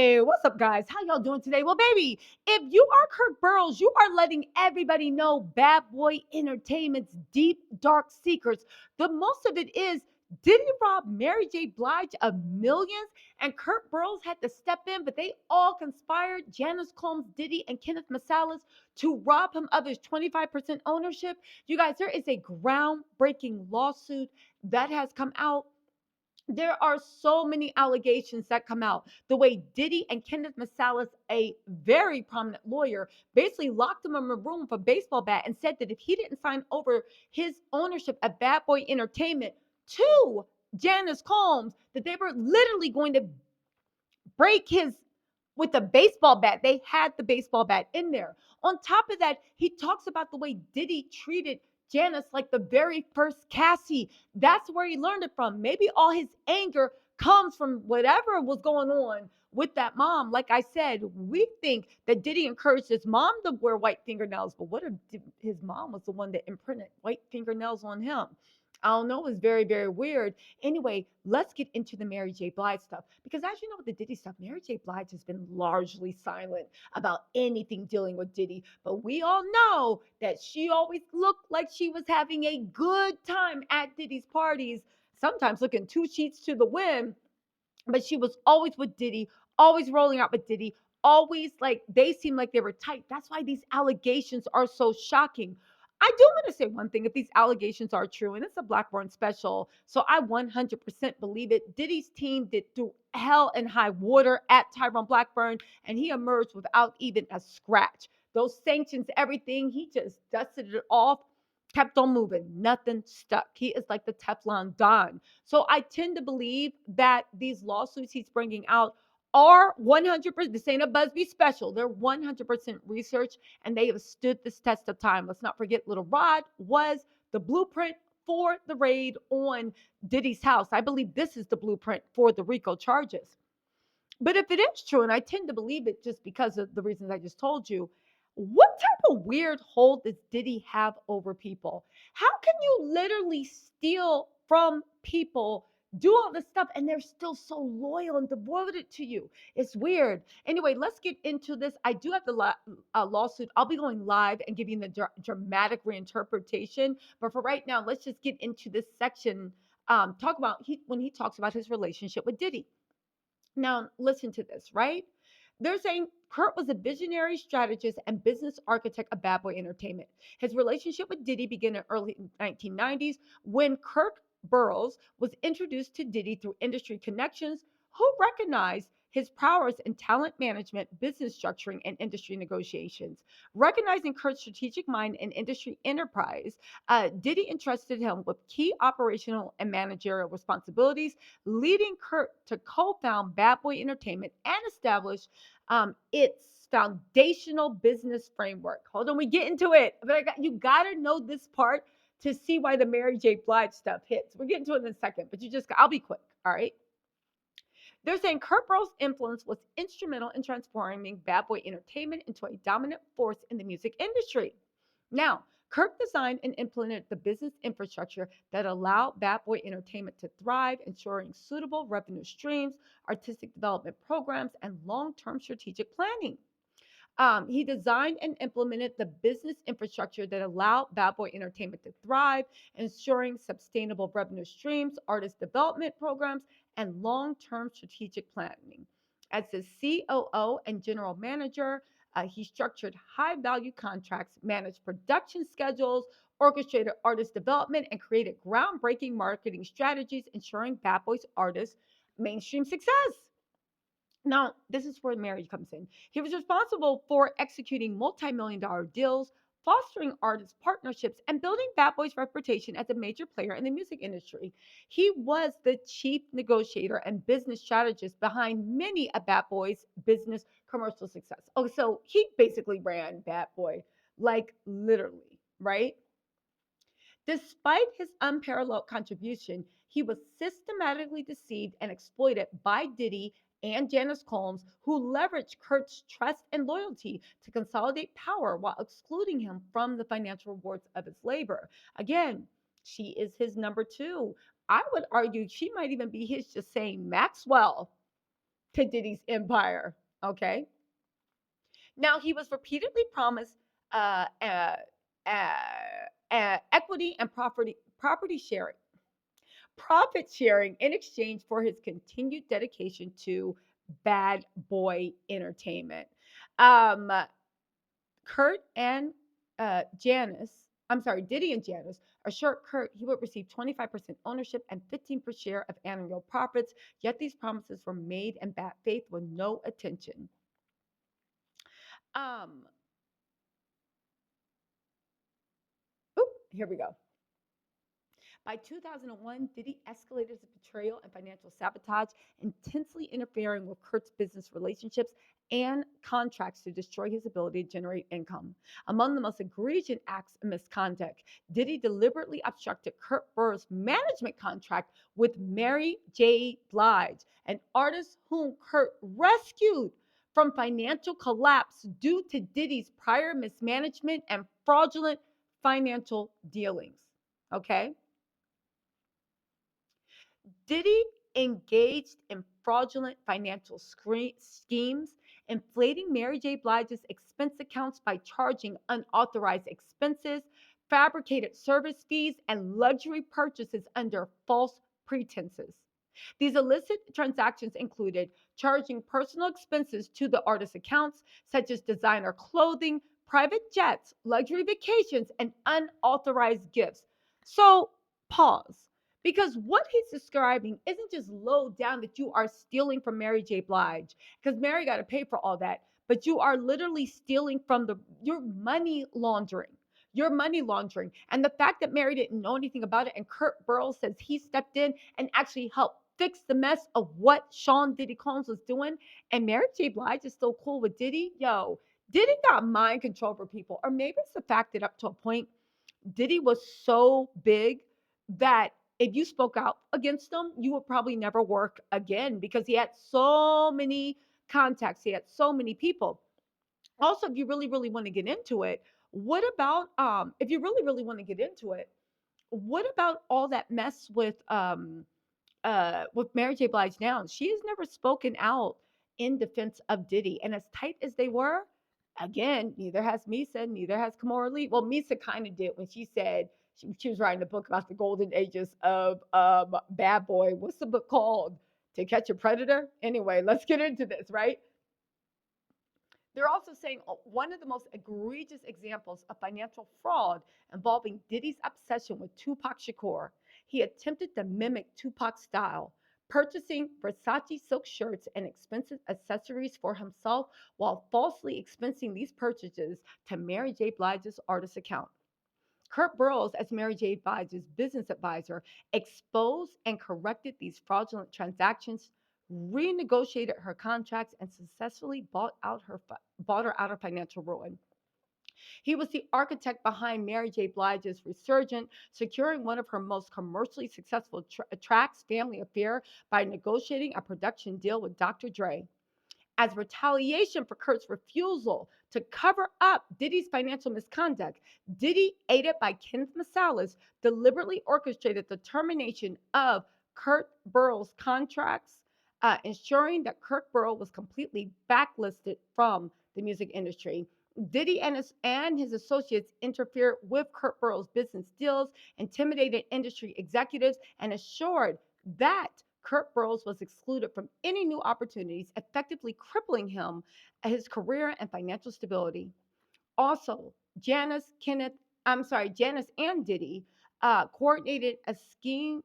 Hey, what's up, guys? How y'all doing today? Well, baby, if you are Kirk Burrows, you are letting everybody know Bad Boy Entertainment's deep, dark secrets. The most of it is Diddy rob Mary J. Blige of millions, and Kirk Burrows had to step in, but they all conspired, Janice Combs, Diddy, and Kenneth Masalas, to rob him of his 25% ownership. You guys, there is a groundbreaking lawsuit that has come out. There are so many allegations that come out. The way Diddy and Kenneth Masalas, a very prominent lawyer, basically locked him in a room with a baseball bat and said that if he didn't sign over his ownership of Bad Boy Entertainment to Janice Combs, that they were literally going to break his with a baseball bat. They had the baseball bat in there. On top of that, he talks about the way Diddy treated Janice like the very first Cassie. That's where he learned it from. Maybe all his anger comes from whatever was going on with that mom. Like I said, we think that Diddy encouraged his mom to wear white fingernails, but what if his mom was the one that imprinted white fingernails on him? I don't know. It's very, very weird. Anyway, let's get into the Mary J. Blige stuff. Because as you know, with the Diddy stuff, Mary J. Blige has been largely silent about anything dealing with Diddy. But we all know that she always looked like she was having a good time at Diddy's parties, sometimes looking two sheets to the wind, but she was always with Diddy, always rolling out with Diddy, always like they seem like they were tight. That's why these allegations are so shocking. I do want to say one thing if these allegations are true, and it's a Blackburn special, so I 100% believe it. Diddy's team did through hell and high water at Tyrone Blackburn, and he emerged without even a scratch. Those sanctions, everything, he just dusted it off, kept on moving. Nothing stuck. He is like the Teflon Don. So I tend to believe that these lawsuits he's bringing out are 100%. This ain't a Busby special. They're 100% research and they have stood this test of time. Let's not forget Little Rod was the blueprint for the raid on Diddy's house. I believe this is the blueprint for the RICO charges. But if it is true, and I tend to believe it just because of the reasons I just told you, what type of weird hold does Diddy have over people? How can you literally steal from people, do all this stuff, and they're still so loyal and devoted to you? It's weird. Anyway, let's get into this. I do have the lawsuit. I'll be going live and giving the dramatic reinterpretation. But for right now, let's just get into this section. Talk about when he talks about his relationship with Diddy. Now, listen to this, right? They're saying Kurt was a visionary strategist and business architect of Bad Boy Entertainment. His relationship with Diddy began in early 1990s when Kirk Burrows was introduced to Diddy through industry connections, who recognized his prowess in talent management, business structuring, and industry negotiations. Recognizing Kurt's strategic mind and industry enterprise, Diddy entrusted him with key operational and managerial responsibilities, leading Kurt to co-found Bad Boy Entertainment and establish its foundational business framework. Hold on, we get into it, but you gotta know this part to see why the Mary J. Blige stuff hits. We're getting to it in a second, but I'll be quick, all right? They're saying Kurt Burroughs' influence was instrumental in transforming Bad Boy Entertainment into a dominant force in the music industry. Now, Kirk designed and implemented the business infrastructure that allowed Bad Boy Entertainment to thrive, ensuring suitable revenue streams, artistic development programs, and long term strategic planning. He designed and implemented the business infrastructure that allowed Bad Boy Entertainment to thrive, ensuring sustainable revenue streams, artist development programs, and long term strategic planning. As the COO and general manager, he structured high value contracts, managed production schedules, orchestrated artist development, and created groundbreaking marketing strategies, ensuring Bad Boy's artists' mainstream success. Now, this is where marriage comes in. He was responsible for executing multi-million dollar deals, fostering artist partnerships, and building Bad Boy's reputation as a major player in the music industry. He was the chief negotiator and business strategist behind many of Bad Boy's business commercial success. Oh, so he basically ran Bad Boy, like literally, right? Despite his unparalleled contribution, he was systematically deceived and exploited by Diddy and Janice Combs, who leveraged Kurt's trust and loyalty to consolidate power while excluding him from the financial rewards of his labor. Again, she is his number two. I would argue she might even be his just saying Maxwell. to Diddy's empire. Okay. Now, he was repeatedly promised uh, uh, uh, equity and property sharing, profit sharing in exchange for his continued dedication to bad boy entertainment. Um, Kurt and Janice, I'm sorry, Diddy and Janice assured Kurt he would receive 25% ownership and 15% share of annual profits, yet these promises were made in bad faith with no attention. Um, Here we go. By 2001, Diddy escalated his betrayal and financial sabotage, intensely interfering with Kurt's business relationships and contracts to destroy his ability to generate income. Among the most egregious acts of misconduct, Diddy deliberately obstructed Kurt Burroughs' management contract with Mary J. Blige, an artist whom Kurt rescued from financial collapse due to Diddy's prior mismanagement and fraudulent financial dealings. Okay? Diddy engaged in fraudulent financial schemes, inflating Mary J. Blige's expense accounts by charging unauthorized expenses, fabricated service fees, and luxury purchases under false pretenses. These illicit transactions included charging personal expenses to the artist's accounts, such as designer clothing, private jets, luxury vacations, and unauthorized gifts. So, pause. Because what he's describing isn't just low down that you are stealing from Mary J. Blige, because Mary got to pay for all that, but you are literally stealing from your money laundering. Your money laundering. And the fact that Mary didn't know anything about it, and Kirk Burrough says he stepped in and actually helped fix the mess of what Sean Diddy Combs was doing, and Mary J. Blige is still cool with Diddy, yo, Diddy got mind control over people. Or maybe it's the fact that up to a point, Diddy was so big that if you spoke out against him, you would probably never work again because he had so many contacts, he had so many people. Also, if you really, really want to get into it, what about if you really, really want to get into it, what about all that mess with Mary J. Blige now? She has never spoken out in defense of Diddy. And as tight as they were, again, neither has Misa, neither has Kamora Lee. Well, Misa kind of did when she said she was writing a book about the golden ages of Bad Boy. What's the book called? To Catch a Predator? Anyway, let's get into this, right? They're also saying one of the most egregious examples of financial fraud involving Diddy's obsession with Tupac Shakur. He attempted to mimic Tupac's style, purchasing Versace silk shirts and expensive accessories for himself while falsely expensing these purchases to Mary J. Blige's artist account. Kirk Burrough, as Mary J. Blige's business advisor, exposed and corrected these fraudulent transactions, renegotiated her contracts, and successfully bought her out of financial ruin. He was the architect behind Mary J. Blige's resurgence, securing one of her most commercially successful tracks, Family Affair, by negotiating a production deal with Dr. Dre. As retaliation for Kurt's refusal to cover up Diddy's financial misconduct, Diddy, aided by Kenneth Masalas, deliberately orchestrated the termination of Kurt Burroughs' contracts, ensuring that Kurt Burrough was completely blacklisted from the music industry. Diddy and his associates interfered with Kurt Burroughs' business deals, intimidated industry executives, and assured that Kirk Burrows was excluded from any new opportunities, effectively crippling his career and financial stability. Also, Janice and Diddy coordinated scheme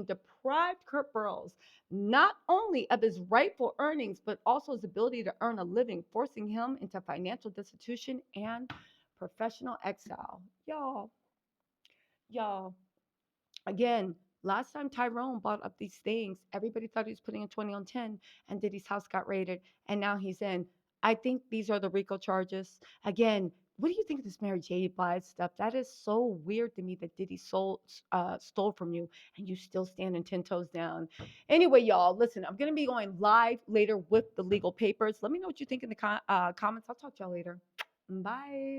deprived Kirk Burrows not only of his rightful earnings, but also his ability to earn a living, forcing him into financial destitution and professional exile. Y'all, again, last time Tyrone bought up these things, everybody thought he was putting in 20 on 10, and Diddy's house got raided, and now he's in. I think these are the RICO charges. Again, what do you think of this Mary J. Blige stuff? That is so weird to me that Diddy stole from you, and you still standing 10 toes down. Anyway, y'all, listen, I'm going to be going live later with the legal papers. Let me know what you think in the comments. I'll talk to y'all later. Bye.